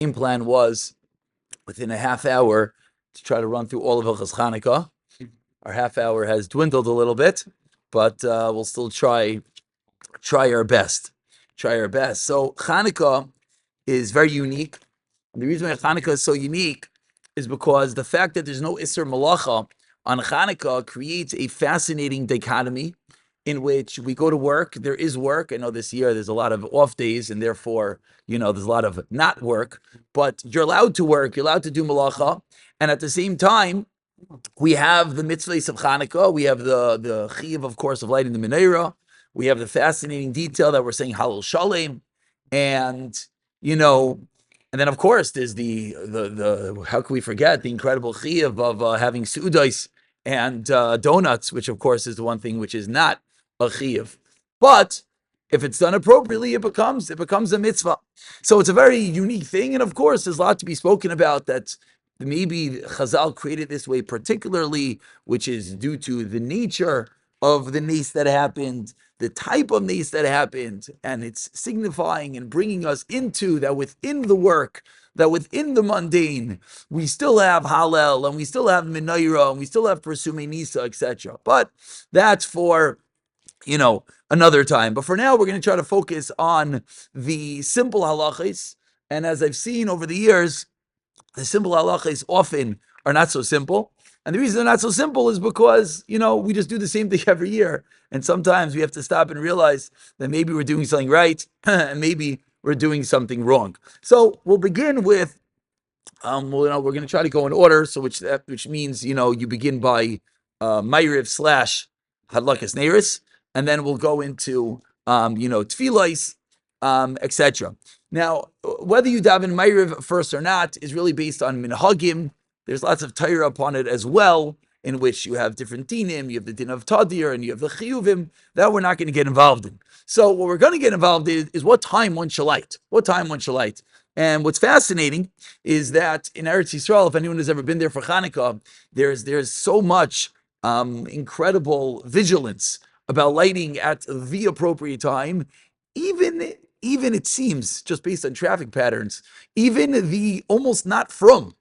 game plan was within a half hour to try to run through all of Hilchas Chanukah. Our half hour has dwindled a little bit, but we'll still try our best. Try our best. So Chanukah is very unique. And the reason why Chanukah is so unique is because the fact that there's no Isser Malacha on Chanukah creates a fascinating dichotomy in which we go to work. There is work. I know this year there's a lot of off days, and therefore, there's a lot of not work. But you're allowed to work. You're allowed to do malacha, and at the same time, we have the mitzvahs of Chanukah. We have the chiyuv, of course, of lighting the menorah. We have the fascinating detail that we're saying Halal Shalem, and you know, and then of course there's the how can we forget the incredible chiyuv of having su'udais and donuts, which of course is the one thing which is not a chiyuv, but if it's done appropriately, it becomes a mitzvah. So it's a very unique thing, and of course there's a lot to be spoken about that maybe Chazal created this way particularly, which is due to the nature of the nace that happened, the type of nace that happened, and it's signifying and bringing us into that within the work, that within the mundane, we still have Hallel, and we still have Menorah, and we still have Persumei Nisa, etc. But that's for, another time. But for now, we're going to try to focus on the simple halachas, and as I've seen over the years, the simple halachas often are not so simple. And the reason they're not so simple is because, we just do the same thing every year. And sometimes we have to stop and realize that maybe we're doing something right and maybe we're doing something wrong. So we'll begin with, we're going to try to go in order. So which means, you begin by Ma'ariv / Hadlakas Neiris, and then we'll go into, Tefilais, etc. Now, whether you daven Ma'ariv first or not is really based on minhagim. There's lots of Torah upon it as well, in which you have different dinim. You have the din of tadir, and you have the chiyuvim that we're not going to get involved in. So what we're going to get involved in is what time one shall light. What time one shall light. And what's fascinating is that in Eretz Yisrael, if anyone has ever been there for Chanukah, there's so much incredible vigilance about lighting at the appropriate time, even it seems, just based on traffic patterns, even the almost not from,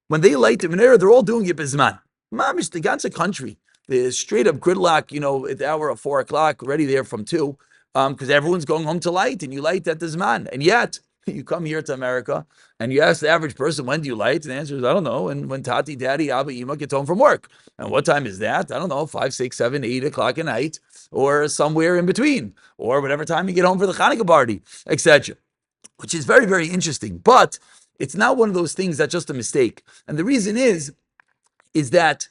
when they light the menorah, they're all doing it bizman. Mamish, the ganze country, the straight up gridlock, at the hour of 4 o'clock, already there from 2, because everyone's going home to light, and you light at the zman. And yet, you come here to America, and you ask the average person, when do you light? And the answer is, I don't know. And when Tati, Daddy, Abba, Ima gets home from work. And what time is that? I don't know, 5, 6, 7, 8 o'clock at night, or somewhere in between, or whatever time you get home for the Chanukah party, etc. Which is very, very interesting. But it's not one of those things that's just a mistake. And the reason is that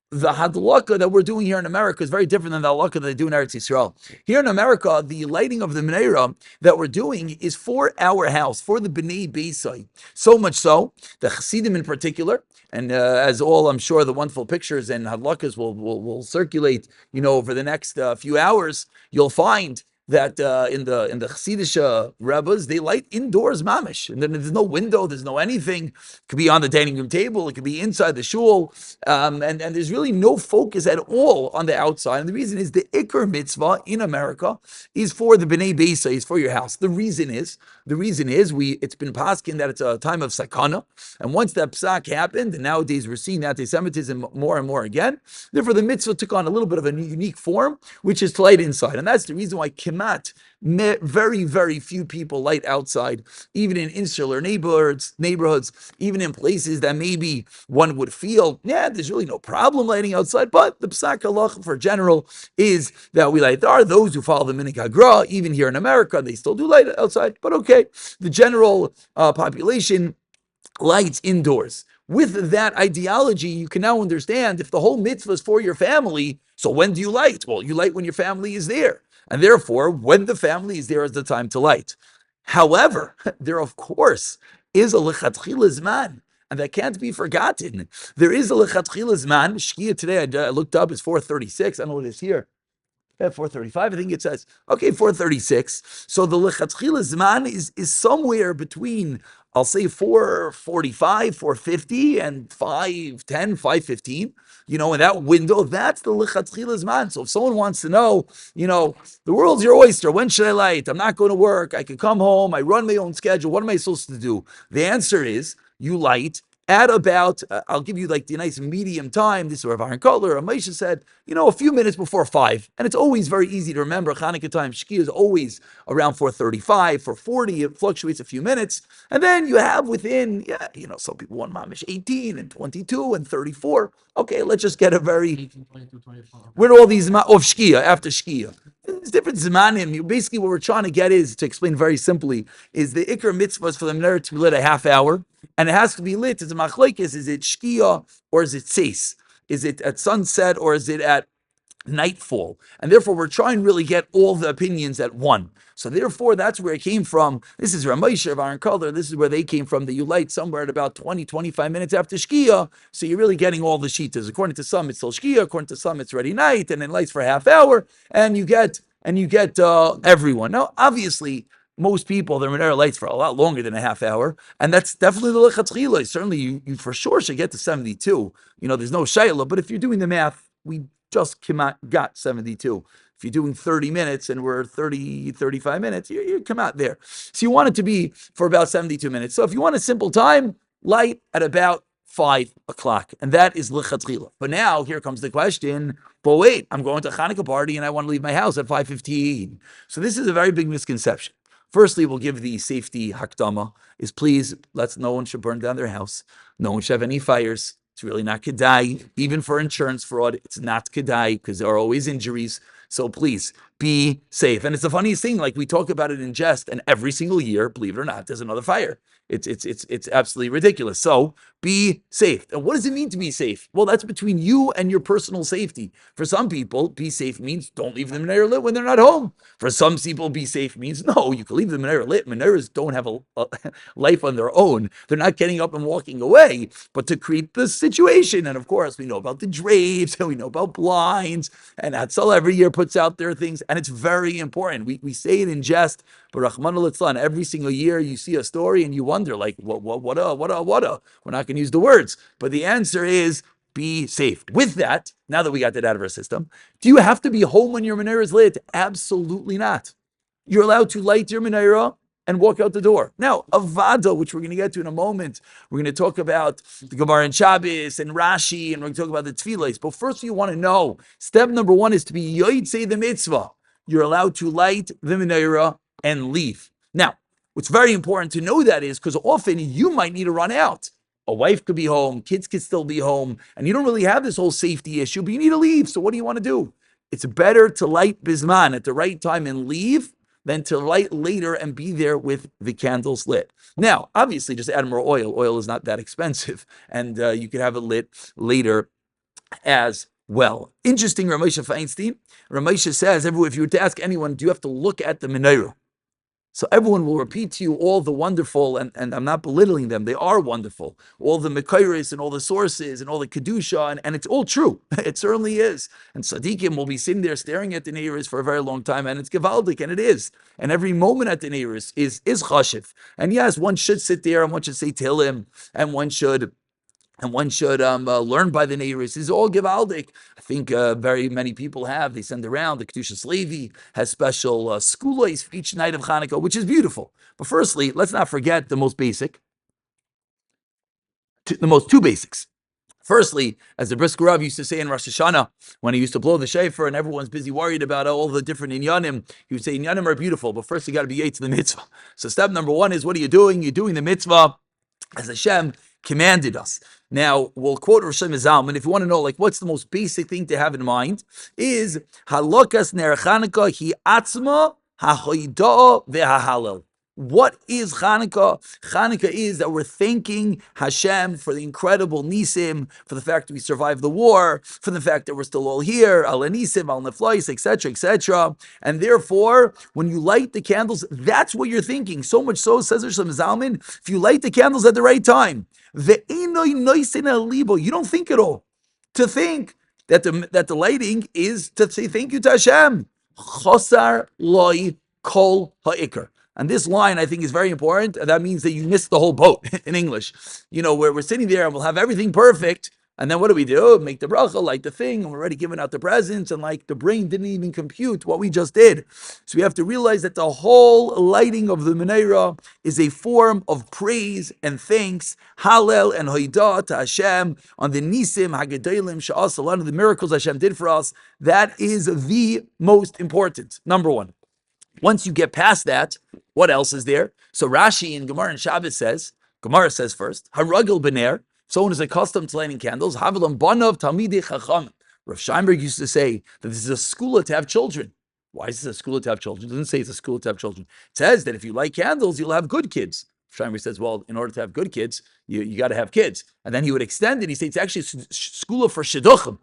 the hadlaka that we're doing here in America is very different than the hadlaka that they do in Eretz Yisrael. Here in America, the lighting of the menorah that we're doing is for our house, for the B'nai Beisai. So much so, the Chassidim in particular, and as all, I'm sure, the wonderful pictures and hadlakas will circulate, over the next few hours, you'll find that in the Chassidish Rebbes, they light indoors mamish, and then there's no window, there's no anything. It could be on the dining room table, it could be inside the shul, and there's really no focus at all on the outside. And the reason is the Iker mitzvah in America is for the B'nai Beisa, is for your house. The reason is it's been paskin that it's a time of sakana, and once that psak happened, and nowadays we're seeing anti-Semitism more and more again. Therefore, the mitzvah took on a little bit of a unique form, which is to light inside, and that's the reason why very, very few people light outside, even in insular neighborhoods, even in places that maybe one would feel, there's really no problem lighting outside, but the psak halach for general is that we light. There are those who follow the minig hagra, even here in America, they still do light outside, but okay, the general population lights indoors. With that ideology, you can now understand if the whole mitzvah is for your family, so when do you light? Well, you light when your family is there. And therefore, when the family is there is the time to light. However, there of course is a lechatchila zman, and that can't be forgotten. There is a lechatchila zman. Shkia today, I looked up, is 4:36. I don't know what it is here. 4:35, I think it says. Okay, 4:36. So the lechatchila zman is somewhere between I'll say 4:45, 4:50, and 5:10, 5:15. In that window, that's the lichatchilas man. So if someone wants to know, the world's your oyster. When should I light? I'm not going to work. I can come home. I run my own schedule. What am I supposed to do? The answer is you light at about, I'll give you like the nice medium time. This is where Aaron Kotler, Moshe said, a few minutes before 5. And it's always very easy to remember. Chanukah time, Shkia is always around 4:35, 4:40. It fluctuates a few minutes. And then you have within, some people want mamish 18 and 22 and 34. Okay, let's just get a very, 18, 22, 24. where do all these, of Shkia, after Shkia. There's different zmanim. Basically, what we're trying to get is, to explain very simply, is the ikar mitzvahs for the menorah to be lit a half hour, and it has to be lit. It's a machlekes. Is it shkia or is it seis? Is it at sunset or is it at nightfall? And therefore, we're trying to really get all the opinions at one. So therefore, that's where it came from. This is Ramosha of Aaron Kotler. This is where they came from, that you light somewhere at about 20, 25 minutes after Shkia. So you're really getting all the shitas. According to some, it's still Shkia. According to some, it's ready night, and then lights for a half hour, and you get everyone. Now, obviously, most people, their menorah lights for a lot longer than a half hour, and that's definitely the lechatchila. Certainly, you for sure should get to 72. There's no shayla, but if you're doing the math, we just got 72. If you're doing 30 minutes and we're 30, 35 minutes, you come out there. So you want it to be for about 72 minutes. So if you want a simple time, light at about 5 o'clock. And that is lichatchila. But now here comes the question, but wait, I'm going to a Chanukah party and I want to leave my house at 5:15. So this is a very big misconception. Firstly, we'll give the safety hakdama, is please, no one should burn down their house. No one should have any fires. It's really not kedai. Even for insurance fraud, it's not kedai because there are always injuries. So please, be safe. And it's the funniest thing, like we talk about it in jest, and every single year, believe it or not, there's another fire. It's absolutely ridiculous. So be safe. And what does it mean to be safe? Well, that's between you and your personal safety. For some people, be safe means don't leave the menorah lit when they're not home. For some people, be safe means no, you can leave the menorah lit. Menorahs don't have a life on their own. They're not getting up and walking away, but to create the situation. And of course, we know about the drapes and we know about blinds. And Hatzel every year puts out their things, and it's very important. We say it in jest, but Rahman al every single year you see a story and you wonder, like, what? We're not going to use the words, but the answer is be safe. With that, now that we got that out of our system, do you have to be home when your menorah is lit? Absolutely not. You're allowed to light your menorah and walk out the door. Now, Avada, which we're going to get to in a moment, we're going to talk about the Gemara and Shabbos and Rashi, and we're going to talk about the Tefillos. But first, you want to know, step number 1 is to be Yotzei the mitzvah. You're allowed to light the menorah and leave. Now, what's very important to know that is because often you might need to run out. A wife could be home, kids could still be home, and you don't really have this whole safety issue, but you need to leave. So what do you want to do? It's better to light bisman at the right time and leave than to light later and be there with the candles lit. Now, obviously, just add more oil. Oil is not that expensive, and you can have it lit later as well. Interesting, Ramosha Feinstein. Ramosha says, if you were to ask anyone, do you have to look at the menorah? So everyone will repeat to you all the wonderful, and I'm not belittling them, they are wonderful, all the Mekairis and all the sources and all the Kedusha, and it's all true. It certainly is. And Tzaddikim will be sitting there staring at the Neiris for a very long time, and it's Gevaldik, and it is. And every moment at the Neiris is Chashiv. And yes, one should sit there, and one should say Tehillim, and one should learn by the Neiris. This is all Givaldik. I think very many people have. They send around. The Kedushas Levi has special skulos for each night of Chanukah, which is beautiful. But firstly, let's not forget the most basic, two basics. Firstly, as the Brisker Rav used to say in Rosh Hashanah, when he used to blow the shofar and everyone's busy worried about all the different inyanim, he would say, inyanim are beautiful, but first you got to be to the mitzvah. So step number 1 is, what are you doing? You're doing the mitzvah as Hashem commanded us. Now, we'll quote Rosh Hashanah, and if you want to know, like, what's the most basic thing to have in mind, is halakas ner Chanukah hi atzma hahoida ve'hahalel. What is Chanukah? Chanukah is that we're thanking Hashem for the incredible nisim, for the fact that we survived the war, for the fact that we're still all here, al nisim, al neflois, etc., etc. And therefore, when you light the candles, that's what you're thinking. So much so, says Rosh Zalman, if you light the candles at the right time, you don't think at all. To think that the lighting is to say thank you to Hashem. Chosar loy kol ha'ikr. And this line, I think, is very important. That means that you missed the whole boat in English. Where we're sitting there and we'll have everything perfect. And then what do? Make the bracha, light the thing, and we're already giving out the presents, and the brain didn't even compute what we just did. So we have to realize that the whole lighting of the menorah is a form of praise and thanks, Hallel and Hoidah to Hashem on the Nisim Haggadolim Sha'as, a lot of the miracles Hashem did for us. That is the most important. Number one. Once you get past that, what else is there? So Rashi in Gemara and Shabbos Gemara says first, Haragel Bener, someone is accustomed to lighting candles, Havilam Banov Talmidei Chacham. Rav Scheinberg used to say that this is a skula to have children. Why is this a skula to have children? It doesn't say it's a skula to have children. It says that if you light candles, you'll have good kids. Scheinberg says, well, in order to have good kids, you got to have kids. And then he would extend it. He said it's actually a skula for shidduchim.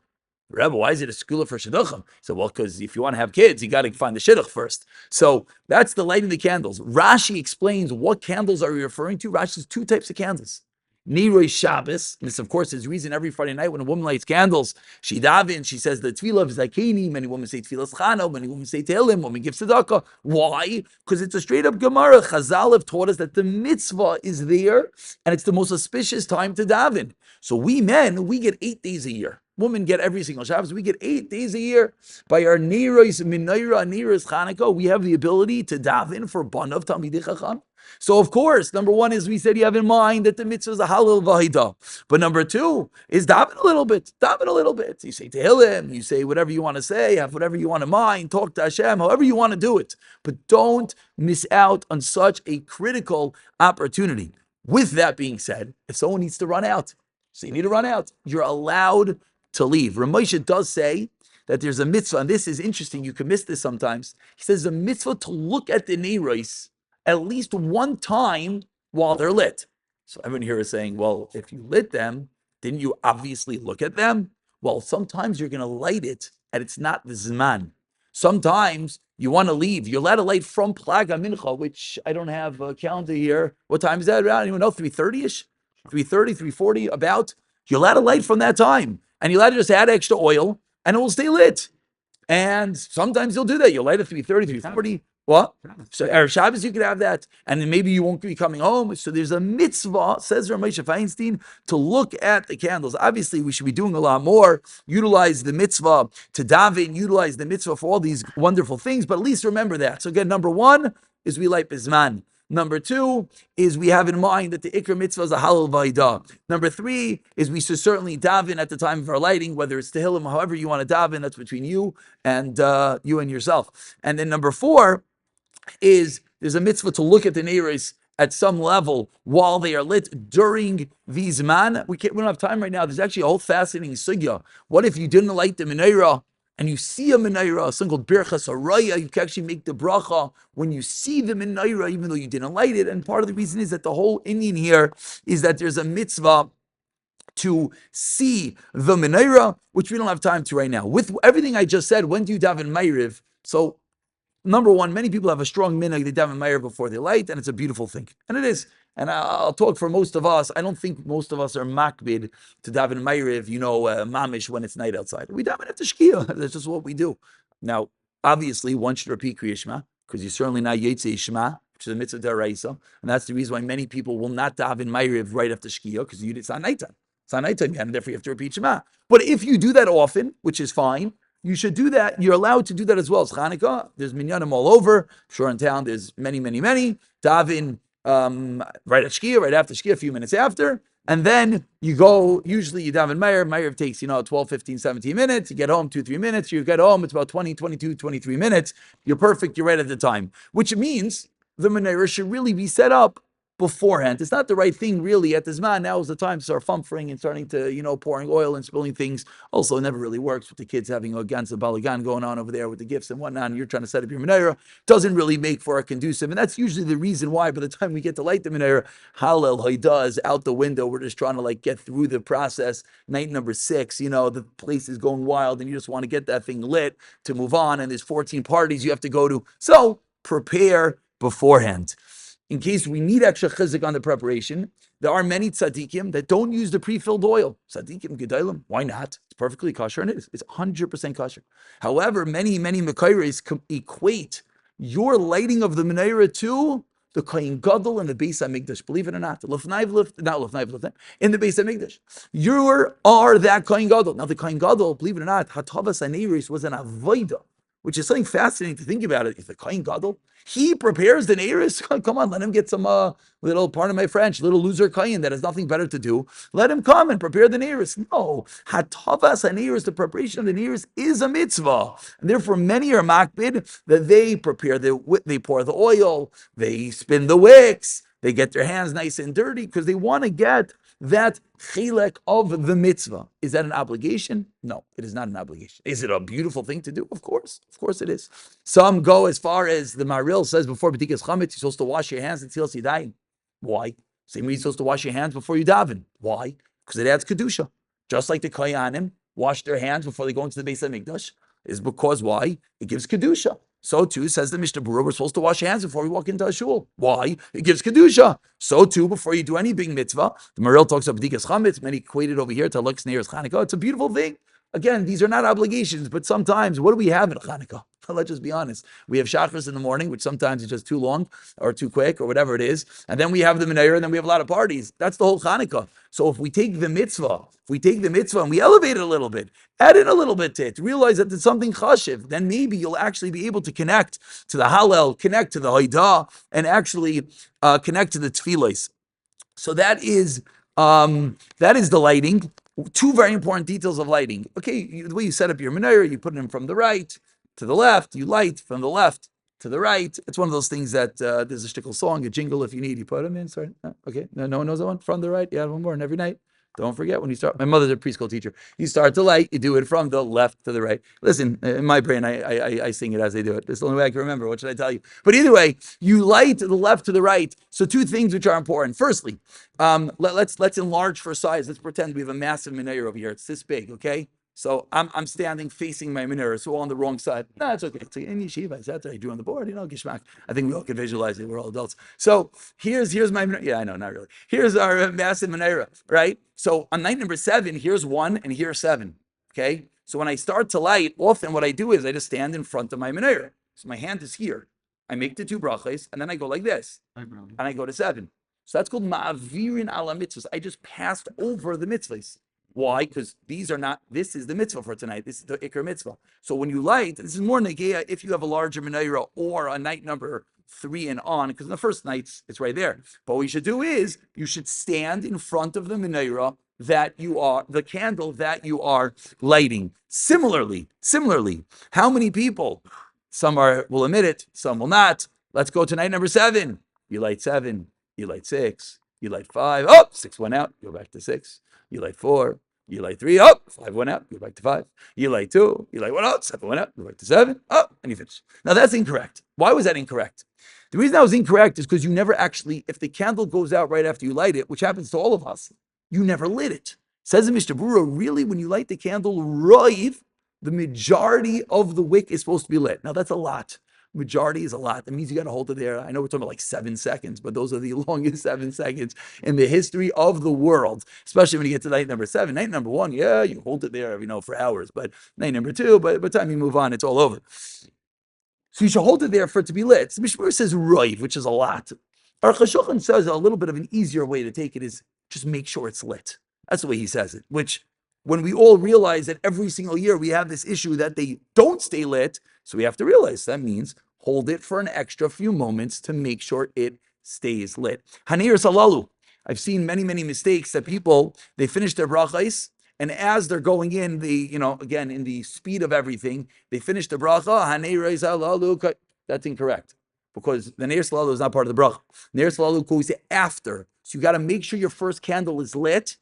Rebbe, why is it a skula for shidduchim? He said, well, because if you want to have kids, you got to find the shidduch first. So that's the lighting the candles. Rashi explains what candles are we referring to. Rashi says two types of candles. Niroi Shabbos. This, of course, is reason every Friday night when a woman lights candles, she davin, she says the tefillah of zakeni. Many women say tefillah chano, many women say tehillim, women give tzedakah. Why? Because it's a straight up Gemara. Chazal have taught us that the mitzvah is there, and it's the most auspicious time to daven. So we men, we get 8 days a year. Women get every single Shabbos. We get 8 days a year. By our Neiros Minayra, Neiros Chanukah, we have the ability to daven for Banav Talmidei Chacham. So, of course, number one is we said you have in mind that the mitzvah is a halal v'haidah. But number two is daven a little bit. Daven a little bit. You say tehillim, you say whatever you want to say, have whatever you want in mind, talk to Hashem, however you want to do it. But don't miss out on such a critical opportunity. With that being said, if someone needs to run out, so you need to run out, you're allowed to leave. Ramosha does say that there's a mitzvah, and this is interesting, you can miss this sometimes. He says a mitzvah to look at the neiros at least one time while they're lit. So everyone here is saying, well, if you lit them, didn't you obviously look at them? Well, sometimes you're going to light it and it's not the zman. Sometimes you want to leave. You're allowed to light from Plaga Mincha, which I don't have a calendar here. What time is that? Anyone know? 3:30ish? 3:30, 3:40, about. You're allowed to light from that time. And you're allowed to just add extra oil and it will stay lit. And sometimes you'll do that. You'll light at 3:30, 3:40. What? So Erev Shabbos, you could have that. And then maybe you won't be coming home. So there's a mitzvah, says Ramosha Feinstein, to look at the candles. Obviously, we should be doing a lot more. Utilize the mitzvah to daven. Utilize the mitzvah for all these wonderful things. But at least remember that. So again, number one is we light Bizman. Number two is we have in mind that the Ikra mitzvah is a halal vaidah. Number three is we should certainly daven at the time of our lighting, whether it's tehillim, however you want to daven, that's between you and yourself. And then number four is there's a mitzvah to look at the neiros at some level while they are lit during the zman. We don't have time right now. There's actually a whole fascinating sugya. What if you didn't light the menorah and you see a menorah, something called birchas haraya? You can actually make the bracha when you see the menorah, even though you didn't light it. And part of the reason is that the whole Indian here is that there's a mitzvah to see the menorah, which we don't have time to right now. With everything I just said, when do you daven Ma'ariv? So number one, many people have a strong minhag, they daven Ma'ariv before they light, and it's a beautiful thing. And it is. And I'll talk for most of us. I don't think most of us are makbid to daven Ma'ariv, mamish, when it's night outside. We daven at the shkia. That's just what we do. Now, obviously, one should repeat Kriya Shema, because you're certainly not Yetzei Shema, which is a mitzvah deraisa. And that's the reason why many people will not daven Ma'ariv right after shkia, because it's not nighttime. It's not nighttime, and therefore you have to repeat Shema. But if you do that often, which is fine, you should do that. You're allowed to do that as well. It's Chanukah. There's minyanim all over. I'm sure in town there's many, many, many. Daven right at Shkia, right after Shkia, a few minutes after. And then you go, usually you daven Ma'ariv. Ma'ariv takes, 12, 15, 17 minutes. You get home 2-3 minutes. You get home, it's about 20, 22, 23 minutes. You're perfect. You're right at the time. Which means the menorah should really be set up beforehand. It's not the right thing really at this man. Now is the time to start fumfering and starting to, pouring oil and spilling things. Also, it never really works with the kids having a ganza balagan going on over there with the gifts and whatnot, and you're trying to set up your menorah. Doesn't really make for a conducive. And that's usually the reason why by the time we get to light the menorah, Hallel Haidah is out the window. We're just trying to get through the process. Night number 6, the place is going wild and you just want to get that thing lit to move on. And there's 14 parties you have to go to. So prepare beforehand. In case we need extra chizik on the preparation, there are many tzaddikim that don't use the pre-filled oil. Tzaddikim, gedolim, why not? It's perfectly kosher and it's 100% kosher. However, many Mekayres equate your lighting of the menorah too, the Kohen Gadol and the Beis Hamikdash, believe it or not, in the Beis Hamikdash, you are that Kohen Gadol. Now the Kohen Gadol, believe it or not, Hatavas Haneris was an avodah, which is something fascinating to think about it. If the Kohen Gadol, he prepares the Neiris, come on, let him get some little, pardon my French, little loser Kohen that has nothing better to do. Let him come and prepare the Neiris. No, Hatavas Haneris, the preparation of the Neiris is a mitzvah, and therefore many are makbid that they prepare they pour the oil, they spin the wicks, they get their hands nice and dirty because they want to get that chilek of the mitzvah. Is that an obligation? No, it is not an obligation. Is it a beautiful thing to do? Of course it is. Some go as far as the Maril says before B'tikas Chametz, you're supposed to wash your hands until Yadayim. Why? Same way you're supposed to wash your hands before you daven. Why? Because it adds kedusha. Just like the Koyanim wash their hands before they go into the Beis Hamikdash, is because why? It gives kedusha. So too, says the Mishnah Berurah, we're supposed to wash your hands before we walk into a shul. Why? It gives kedusha. So too, before you do any big mitzvah, the Maril talks about b'dikas chametz, many equated over here to Lux Neiros Chanukah. It's a beautiful thing. Again, these are not obligations, but sometimes, what do we have in Chanukah? Let's just be honest. We have shachris in the morning, which sometimes is just too long or too quick or whatever it is. And then we have the menorah, and then we have a lot of parties. That's the whole Chanukah. So if we take the mitzvah, and we elevate it a little bit, add in a little bit to it, realize that it's something chashiv, then maybe you'll actually be able to connect to the Hallel, connect to the Haidah, and actually connect to the Tefillos. So that is the lighting. Two very important details of lighting. Okay, the way you set up your menorah, you put it in from the right to the left, you light from the left to the right. It's one of those things that there's a shtickle song, a jingle if you need, you put them in. Sorry, okay, no one knows that one? From the right, yeah, one more, and every night. Don't forget when you start. My mother's a preschool teacher. You start to light, you do it from the left to the right. Listen, in my brain, I sing it as they do it. It's the only way I can remember. What should I tell you? But either way, you light to the left to the right. So two things which are important. Firstly, let's enlarge for size. Let's pretend we have a massive menorah over here. It's this big, okay? So I'm standing facing my menorah, so on the wrong side. No, it's okay. It's like in yeshiva, is that what I do on the board? Gishmak. I think we all can visualize it. We're all adults. So here's my menorah. Yeah, I know, not really. Here's our massive menorah, right? So on night number 7, here's 1 and here's 7. Okay. So when I start to light, often what I do is I just stand in front of my menorah. So my hand is here. I make the 2 brachos, and then I go like this, and I go to 7. So that's called ma'avirin ala mitzvahs. I just passed over the mitzvahs. Why? Because this is the mitzvah for tonight. This is the Iker mitzvah. So when you light, this is more negeya if you have a larger menorah or a night number 3 and on, because in the first nights, it's right there. But what you should do is, you should stand in front of the menorah the candle that you are lighting. Similarly, how many people, some will admit it, some will not. Let's go to night number 7. You light 7, you light 6, you light 5. Oh, 6 went out, go back to 6. You light 4, you light 3, 5 went out, go back to 5. You light 2, you light 1, 7 went out, go back to 7, and you finish. Now that's incorrect. Why was that incorrect? The reason that was incorrect is because you never actually, if the candle goes out right after you light it, which happens to all of us, you never lit it. Says the Mishnah Berurah, really, when you light the candle, the majority of the wick is supposed to be lit. Now that's a lot. Majority is a lot. That means you got to hold it there. I know we're talking about like 7 seconds, but those are the longest 7 seconds in the history of the world, especially when you get to night number 7. Night number 1, yeah, you hold it there, for hours, but night number 2, by the time you move on, it's all over. So you should hold it there for it to be lit. So Mishnah Berurah says roiv, which is a lot. Aruch HaShulchan says a little bit of an easier way to take it is just make sure it's lit. That's the way he says it, which when we all realize that every single year we have this issue that they don't stay lit, so we have to realize that means hold it for an extra few moments to make sure it stays lit. Hanir salalu. I've seen many mistakes that people, they finish their brachos, and as they're going in, again, in the speed of everything, they finish the bracha, hanir salalu. That's incorrect, because the neir salalu is not part of the bracha. Neir salalu goes after. So you got to make sure your first candle is lit.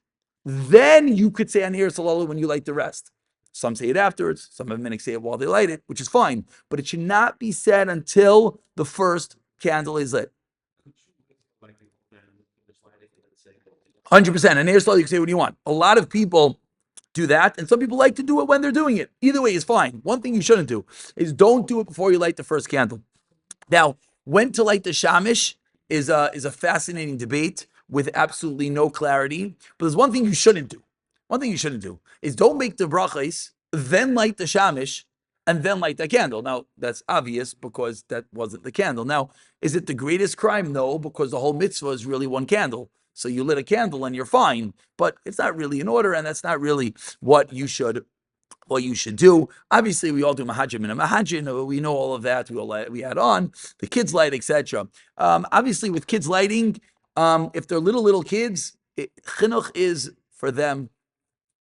Then you could say hanir salalu when you light the rest. Some say it afterwards. Some of them say it while they light it, which is fine. But it should not be said until the first candle is lit. 100%. And here's all you can say what you want. A lot of people do that, and some people like to do it when they're doing it. Either way is fine. One thing you shouldn't do is don't do it before you light the first candle. Now, when to light the shamish is a fascinating debate with absolutely no clarity. But there's one thing you shouldn't do. One thing you shouldn't do is don't make the brachos, then light the shamish, and then light that candle. Now, that's obvious because that wasn't the candle. Now, is it the greatest crime? No, because the whole mitzvah is really one candle. So you lit a candle and you're fine, but it's not really in order, and that's not really what you should do. Obviously, we all do mahajim and a mahajin. We know all of that. We add on the kids light, etc. Obviously, with kids lighting, if they're little kids, chinuch is for them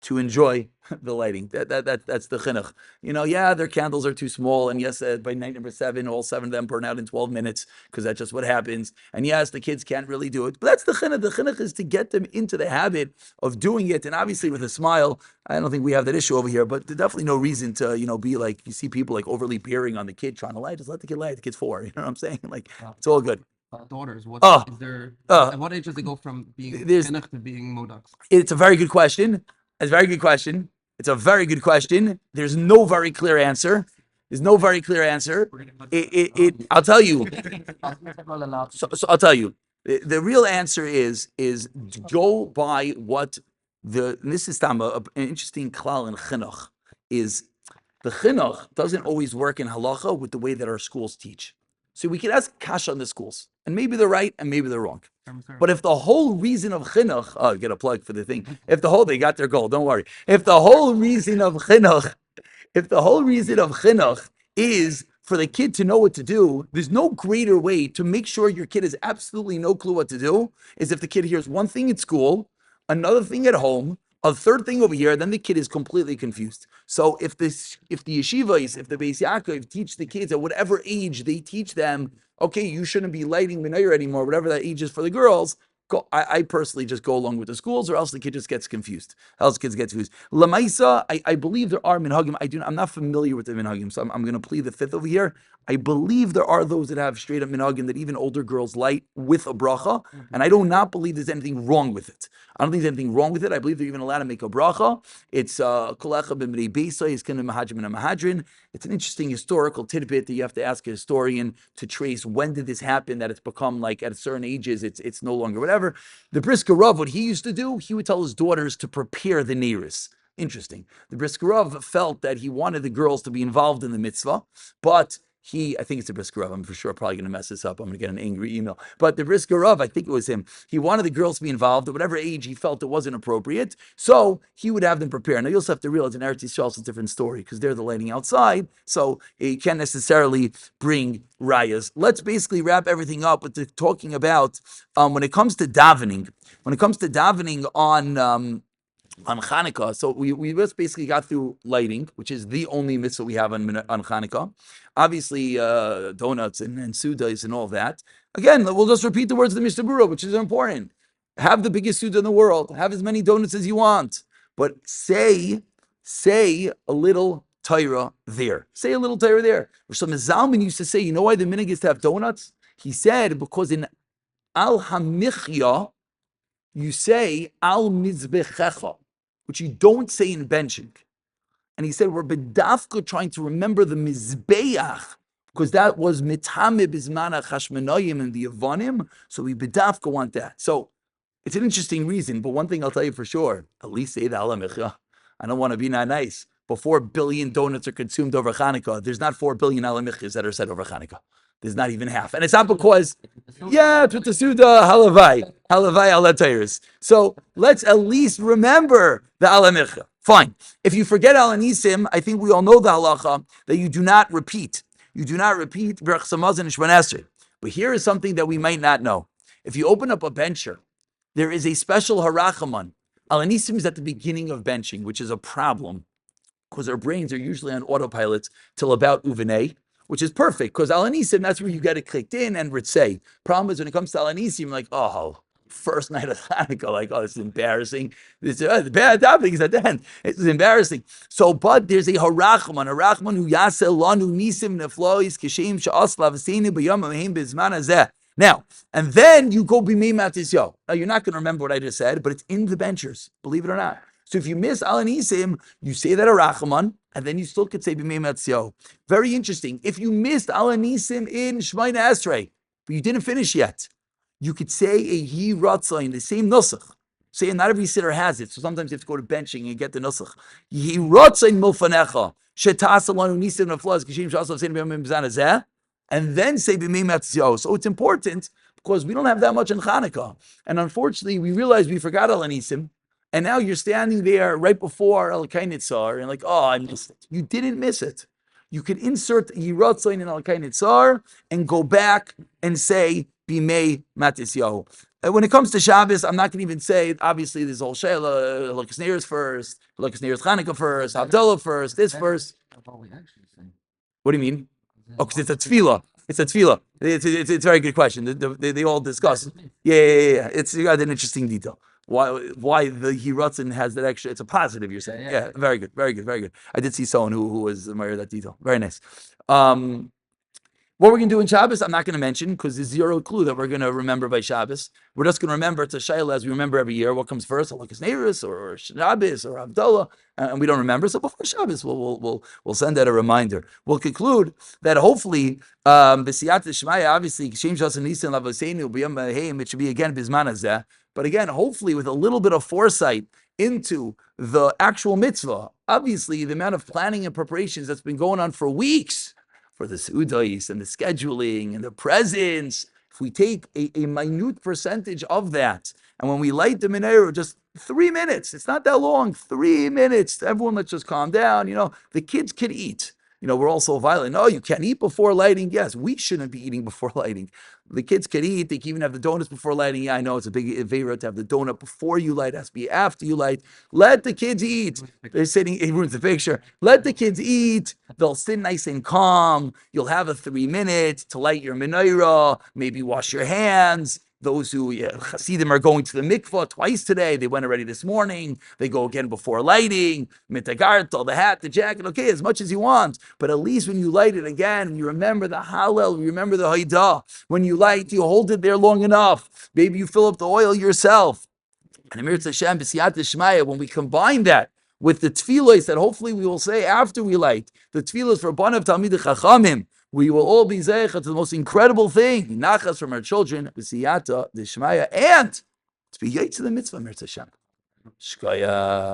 to enjoy the lighting. That's the chinuch. Their candles are too small, and yes, by night number 7, all 7 of them burn out in 12 minutes because that's just what happens. And yes, the kids can't really do it, but that's the chinuch. The chinuch is to get them into the habit of doing it, and obviously with a smile. I don't think we have that issue over here, but there's definitely no reason to be like, you see people like overly peering on the kid trying to light. Just let the kid light. The kid's 4. You know what I'm saying? Like, it's all good. Daughters, is there? At what age does it go from being chinuch to being modax? It's a very good question. It's a very good question. There's no very clear answer. I'll tell you. So I'll tell you. The real answer is go by what and this is an interesting klal in chinuch, is the chinuch doesn't always work in halacha with the way that our schools teach. So we can ask kasha on the schools, and maybe they're right and maybe they're wrong. But if the whole reason of chinuch, get a plug for the thing. They got their goal, don't worry. If the whole reason of chinuch is for the kid to know what to do, there's no greater way to make sure your kid has absolutely no clue what to do, is if the kid hears one thing at school, another thing at home, a third thing over here, then the kid is completely confused. So if the yeshivas, if the Beis Yaakov teach the kids at whatever age they teach them, okay, you shouldn't be lighting menorah anymore, whatever that age is for the girls, I personally just go along with the schools, or else the kid just gets confused. Lamaisa, I believe there are minhagim. I'm not familiar with the minhagim, so I'm going to plead the fifth over here. I believe there are those that have straight up minhagim that even older girls light with a bracha, and I do not believe there's anything wrong with it. I don't think there's anything wrong with it. I believe they're even allowed to make a bracha. It's kolecha b'mrei beisa, is kind of mahajim and a mahadrin. It's an interesting historical tidbit that you have to ask a historian to trace when did this happen, that it's become like at certain ages it's no longer whatever. The Brisker Rav, what he used to do, he would tell his daughters to prepare the neiros. Interesting. The Brisker Rav felt that he wanted the girls to be involved in the mitzvah, but I think it's the Brisker Rav, I'm for sure probably going to mess this up. I'm going to get an angry email. But the Brisker Rav, I think it was him. He wanted the girls to be involved at whatever age he felt it wasn't appropriate. So he would have them prepare. Now you also have to realize in Eretz Yisrael it's a different story because they're the lighting outside. So you can't necessarily bring rayas. Let's basically wrap everything up with talking about when it comes to davening. When it comes to davening on Chanukah, so we just basically got through lighting, which is the only mitzvah we have on Chanukah. Obviously, donuts and sudas and all that. Again, we'll just repeat the words of the Mishnah Berurah, which is important. Have the biggest suda in the world. Have as many donuts as you want. But say a little Torah there. Say a little Torah there. Rosh Zalman used to say, you know why the minhag is to have donuts? He said, because in Al Hamichya, you say Al Mizbechecha, which you don't say in benching. And he said, we're bedafka trying to remember the Mizbeach, because that was mitame bizmana chashmanayim and the Yavanim, so we bedafka want that. So it's an interesting reason, but one thing I'll tell you for sure, at least say the alamichya. I don't want to be not nice, but 4 billion donuts are consumed over Chanukah. There's not 4 billion alamichas that are said over Chanukah. There's not even half. And it's not because, it's with the Suda, halavai alatayrs. So let's at least remember the alamichya. Fine. If you forget Al Anisim, I think we all know the halacha that you do not repeat. You do not repeat Berach Samazon and Shemon Esrei. But here is something that we might not know. If you open up a bencher, there is a special harachaman. Al Anisim is at the beginning of benching, which is a problem because our brains are usually on autopilot till about Uvenei, which is perfect because Al Anisim, that's where you get it clicked in and Ritzei. Problem is when it comes to Al Anisim, like, first night of Hanukkah, like, this is embarrassing. The bad topic is at the end. It's embarrassing. So, but there's a harachman who yasel lanu nisim neflois kishem she'aslav aseni b'yom amehim b'zman hazeh. Now, and then you go b'mei matisyo. Now, you're not going to remember what I just said, but it's in the benchers, believe it or not. So if you miss Al Anisim, you say that harachman, and then you still could say b'mei matisyo. Very interesting. If you missed Al Anisim in Shemona Esrei, but you didn't finish yet, you could say a Yi Ratzah in the same Nusach. So not every sitter has it. So sometimes you have to go to benching and get the nusach. Yehi rotzain milfanecha shetas alanu nisim naflas kishim shasav sein b'yom mizan hazeh, and then say b'mei matzio. So it's important because we don't have that much in Chanukah, and unfortunately we realize we forgot al anisim. And now you're standing there right before El Kainitzar and like, oh, I missed it. You didn't miss it. You could insert Yiratzain in El Kainitzar and go back and say Bimei Matisyahu. When it comes to Shabbos, I'm not going to even say, obviously, there's all Shayla, Halakas Neiros first, Halakas Neiros Chanukah first, Havdalah first, this first. What do you mean? Oh, because it's a tefillah. It's a tefillah. It's a very good question. They all discuss. Yeah. It's you got an interesting detail. Why the Hiratzin has that extra? It's a positive. You're saying, yeah. Very good. I did see someone who was admired that detail. Very nice. What we're going to do in Shabbos, I'm not going to mention because there's zero clue that we're going to remember by Shabbos. We're just going to remember it's a Shayla as we remember every year. What comes first? Halakas Neiros or Shabbos or Havdalah, and we don't remember. So before Shabbos, we'll send out a reminder. We'll conclude that hopefully, B'siyat Shmaya, obviously, Shem Shas and Nisan Lavaseinu B'yom Ha'im, it should be again Bizman Hazeh. But again, hopefully with a little bit of foresight into the actual mitzvah. Obviously, the amount of planning and preparations that's been going on for weeks for the seudais and the scheduling and the presents, if we take a minute percentage of that, and when we light the menorah, just 3 minutes, it's not that long, 3 minutes, everyone let's just calm down, the kids can eat. We're all so violent. No, you can't eat before lighting. Yes, we shouldn't be eating before lighting. The kids can eat. They can even have the donuts before lighting. Yeah, I know it's a big avera to have the donut before you light. It has to be after you light. Let the kids eat. They're sitting, it ruins the picture. Let the kids eat. They'll sit nice and calm. You'll have a 3 minutes to light your menorah. Maybe wash your hands. Those who Hasidim are going to the mikvah twice today. They went already this morning. They go again before lighting. Mitagartal, the hat, the jacket. Okay, as much as you want. But at least when you light it again, you remember the Hallel, you remember the Haidah. When you light, you hold it there long enough. Maybe you fill up the oil yourself. And Amir Hashem, B'siyat Shmaya, when we combine that with the tefillos that hopefully we will say after we light, the tefillos for Banav Talmid Chachamim, we will all be zeichet to the most incredible thing, nachas from our children, b'siyata d'shmaya, and to be yet to the mitzvah, Mir Hashem. Shkaya.